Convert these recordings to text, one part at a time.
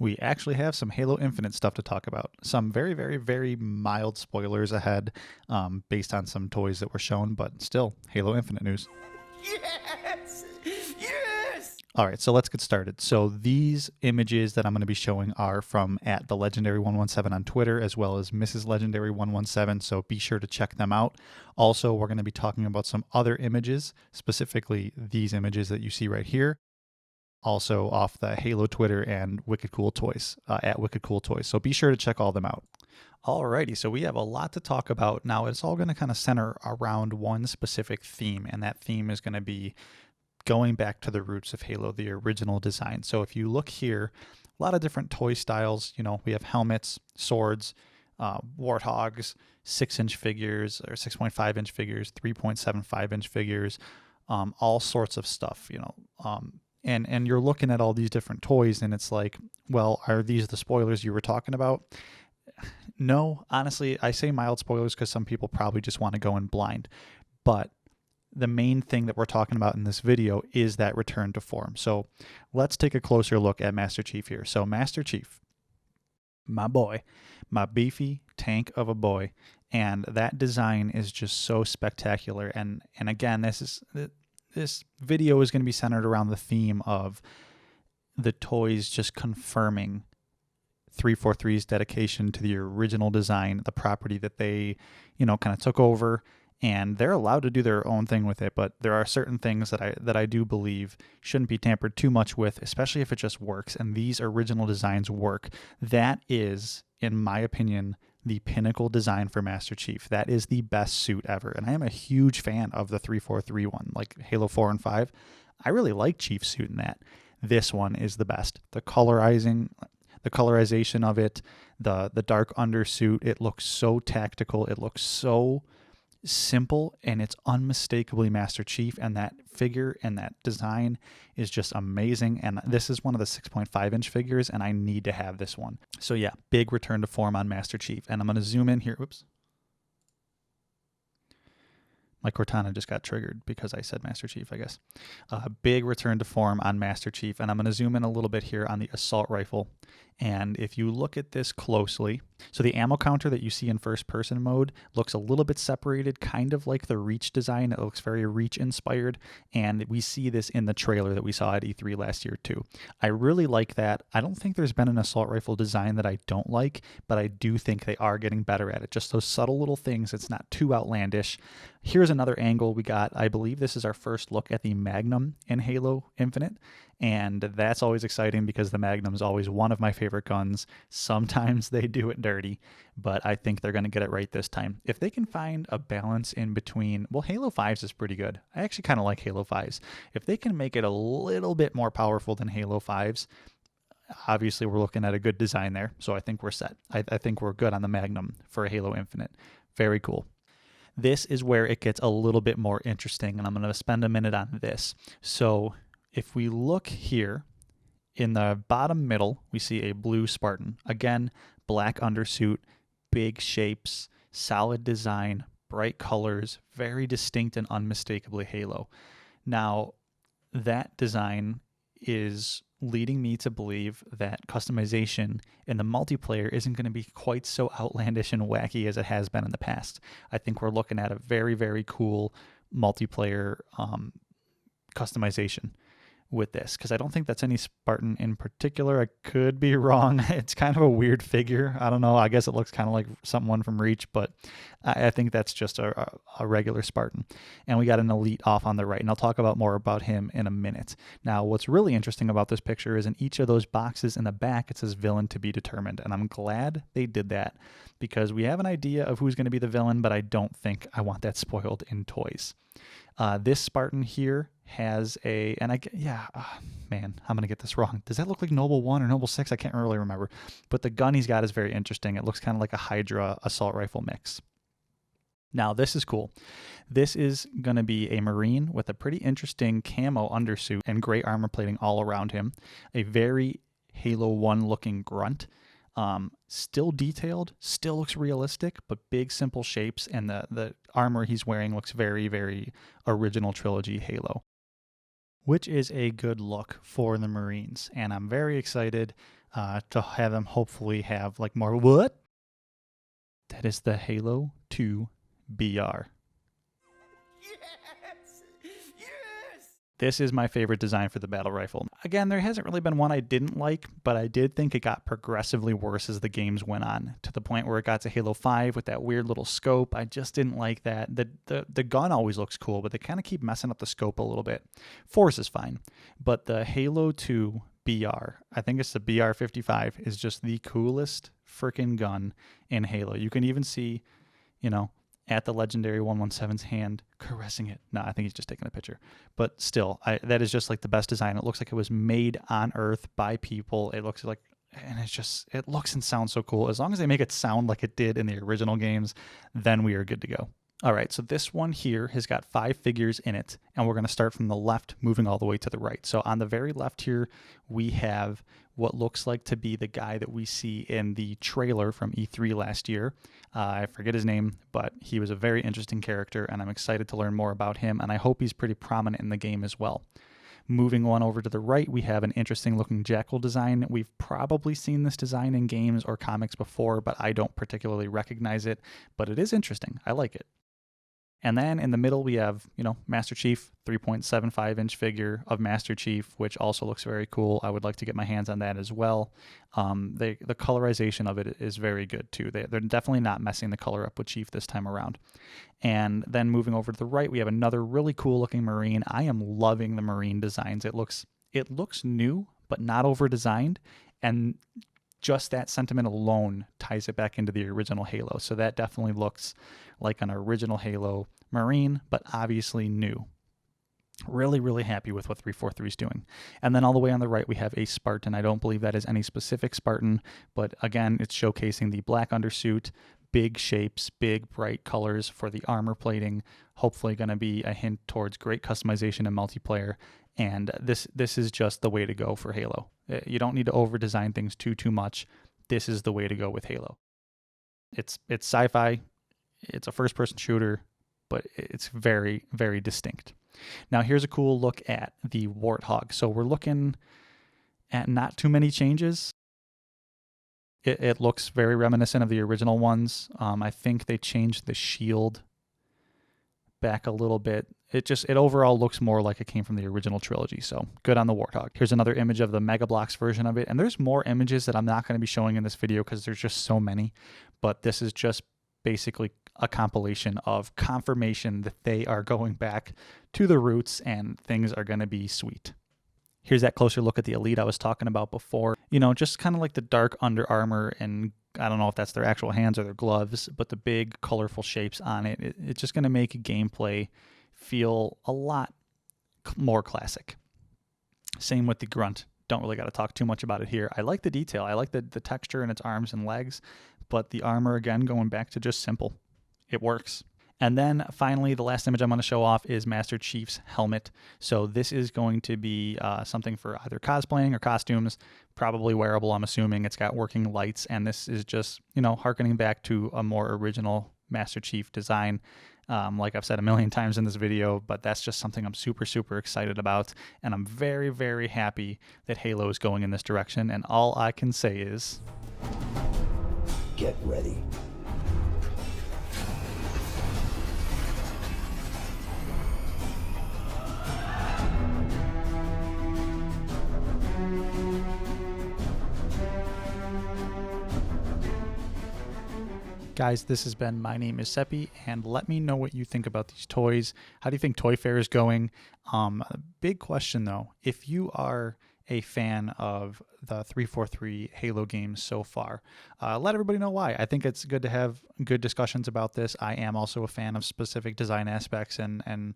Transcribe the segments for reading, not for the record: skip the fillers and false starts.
we actually have some Halo Infinite stuff to talk about. Some very, very, very mild spoilers ahead based on some toys that were shown, but still Halo Infinite news. Yes! Yes! All right, so let's get started. So these images that I'm going to be showing are from at the Legendary 117 on Twitter, as well as Mrs. Legendary 117, so be sure to check them out. Also, we're going to be talking about some other images, specifically these images that you see right here, also off the Halo Twitter and Wicked Cool Toys, at Wicked Cool Toys. So be sure to check all them out. Alrighty, so we have a lot to talk about. Now, it's all going to kind of center around one specific theme, and that theme is going to be going back to the roots of Halo, the original design. So if you look here, a lot of different toy styles. You know, we have helmets, swords, Warthogs, 6-inch figures or 6.5-inch figures, 3.75-inch figures, all sorts of stuff, you know. And you're looking at all these different toys and it's like, well, are these the spoilers you were talking about? No, honestly, I say mild spoilers because some people probably just want to go in blind. But the main thing that we're talking about in this video is that return to form. So let's take a closer look at Master Chief here. So Master Chief, my boy, my beefy tank of a boy. And that design is just so spectacular. And again, this video is going to be centered around the theme of the toys just confirming 343's dedication to the original design, the property that they, you know, kind of took over, and they're allowed to do their own thing with it. But there are certain things that I do believe shouldn't be tampered too much with, especially if it just works. And these original designs work. That is, in my opinion, the pinnacle design for Master Chief. That is the best suit ever. And I am a huge fan of the 343 one, like Halo 4 and 5. I really like Chief's suit in that. This one is the best. The colorization of it, the dark undersuit, it looks so tactical. It looks so simple, and it's unmistakably Master Chief, and that figure and that design is just amazing. And this is one of the 6.5-inch figures, and I need to have this one. So yeah, big return to form on Master Chief. And I'm going to zoom in here. Whoops. My Cortana just got triggered because I said Master Chief, I guess. Big return to form on Master Chief. And I'm going to zoom in a little bit here on the assault rifle. And if you look at this closely, so the ammo counter that you see in first person mode looks a little bit separated, kind of like the Reach design. It looks very Reach inspired. And we see this in the trailer that we saw at E3 last year too. I really like that. I don't think there's been an assault rifle design that I don't like, but I do think they are getting better at it. Just those subtle little things. It's not too outlandish. Here's another angle we got. I believe this is our first look at the Magnum in Halo Infinite, and that's always exciting because the Magnum is always one of my favorite guns. Sometimes they do it dirty, but I think they're going to get it right this time. If they can find a balance in between, well, Halo 5's is pretty good. I actually kind of like Halo 5's. If they can make it a little bit more powerful than Halo 5's, obviously we're looking at a good design there, so I think we're set. I think we're good on the Magnum for Halo Infinite. Very cool. This is where it gets a little bit more interesting, and I'm going to spend a minute on this. So if we look here in the bottom middle, we see a blue Spartan. Again, black undersuit, big shapes, solid design, bright colors, very distinct and unmistakably Halo. Now, that design is leading me to believe that customization in the multiplayer isn't going to be quite so outlandish and wacky as it has been in the past. I think we're looking at a very, very cool multiplayer customization with this, because I don't think that's any Spartan in particular. I could be wrong. It's kind of a weird figure. I don't know. I guess it looks kind of like someone from Reach, but I think that's just a regular Spartan. And we got an Elite off on the right, and I'll talk about more about him in a minute. Now, what's really interesting about this picture is in each of those boxes in the back, it says villain to be determined. And I'm glad they did that because we have an idea of who's going to be the villain, but I don't think I want that spoiled in toys. This Spartan here has a, and man, I'm going to get this wrong. Does that look like Noble 1 or Noble 6? I can't really remember. But the gun he's got is very interesting. It looks kind of like a Hydra assault rifle mix. Now, this is cool. This is going to be a Marine with a pretty interesting camo undersuit and gray armor plating all around him. A very Halo 1 looking grunt. Still detailed, still looks realistic, but big, simple shapes, and the armor he's wearing looks very, very original trilogy Halo, which is a good look for the Marines, and I'm very excited. to have them hopefully have like more. What? That is the Halo 2 BR. Yes! Yes! This is my favorite design for the battle rifle. Again, there hasn't really been one I didn't like, but I did think it got progressively worse as the games went on, to the point where it got to Halo 5 with that weird little scope. I just didn't like that. The gun always looks cool, but they kind of keep messing up the scope a little bit. Force is fine, but the Halo 2 BR, I think it's the BR-55, is just the coolest freaking gun in Halo. You can even see, at the legendary 117's hand caressing it. No, I think he's just taking a picture. But still, that is just like the best design. It looks like it was made on Earth by people. It looks like, and it looks and sounds so cool. As long as they make it sound like it did in the original games, then we are good to go. All right, so this one here has got 5 figures in it, and we're going to start from the left, moving all the way to the right. So on the very left here, we have what looks like to be the guy that we see in the trailer from E3 last year. I forget his name, but he was a very interesting character, and I'm excited to learn more about him, and I hope he's pretty prominent in the game as well. Moving on over to the right, we have an interesting looking Jackal design. We've probably seen this design in games or comics before, but I don't particularly recognize it, but it is interesting. I like it. And then in the middle, we have, Master Chief, 3.75-inch figure of Master Chief, which also looks very cool. I would like to get my hands on that as well. The colorization of it is very good, too. They're definitely not messing the color up with Chief this time around. And then moving over to the right, we have another really cool-looking Marine. I am loving the Marine designs. It looks new, but not over-designed. And just that sentiment alone ties it back into the original Halo. So that definitely looks like an original Halo Marine, but obviously new. Really, really happy with what 343 is doing. And then all the way on the right, we have a Spartan. I don't believe that is any specific Spartan, but again, it's showcasing the black undersuit, big shapes, big bright colors for the armor plating. Hopefully going to be a hint towards great customization and multiplayer. And this is just the way to go for Halo. You don't need to over-design things too much. This is the way to go with Halo. It's sci-fi. It's a first-person shooter, but it's very, very distinct. Now, here's a cool look at the Warthog. So we're looking at not too many changes. It looks very reminiscent of the original ones. I think they changed the shield back a little bit. It overall looks more like it came from the original trilogy, so good on the Warthog. Here's another image of the Mega Bloks version of it, and there's more images that I'm not going to be showing in this video because there's just so many, but this is just basically a compilation of confirmation that they are going back to the roots and things are going to be sweet. Here's that closer look at the Elite I was talking about before. Just kind of like the dark Under Armour, and I don't know if that's their actual hands or their gloves, but the big colorful shapes on it. It's just going to make gameplay feel a lot more classic. Same with the Grunt. Don't really got to talk too much about it here. I like the detail. I like the texture in its arms and legs, but the armor, again, going back to just simple. It works. And then finally, the last image I'm going to show off is Master Chief's helmet. So this is going to be something for either cosplaying or costumes, probably wearable, I'm assuming. It's got working lights, and this is just, harkening back to a more original Master Chief design. Like I've said a million times in this video, but that's just something I'm super, super excited about. And I'm very, very happy that Halo is going in this direction. And all I can say is, Get ready. guys, this has been My Name is Seppi, and let me know what you think about these toys. How do you think Toy Fair is going? Big question, though. If you are a fan of the 343 Halo games so far, let everybody know why. I think it's good to have good discussions about this. I am also a fan of specific design aspects, and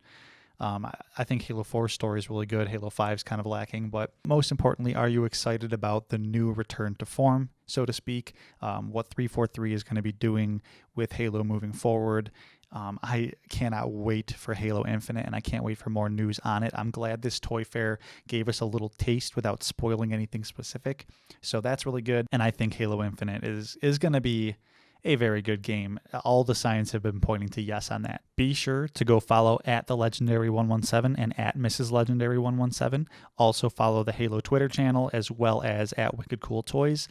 I think Halo 4's story is really good. Halo 5 is kind of lacking, but most importantly, are you excited about the new return to form, so to speak? What 343 is going to be doing with Halo moving forward? I cannot wait for Halo Infinite, and I can't wait for more news on it. I'm glad this Toy Fair gave us a little taste without spoiling anything specific, so that's really good. And I think Halo Infinite is going to be a very good game. All the signs have been pointing to yes on that. Be sure to go follow at the Legendary 117 and at Mrs. Legendary 117. Also follow the Halo Twitter channel as well as at Wicked Cool Toys.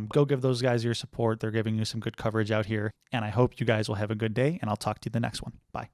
Go give those guys your support. They're giving you some good coverage out here. And I hope you guys will have a good day, and I'll talk to you the next one. Bye.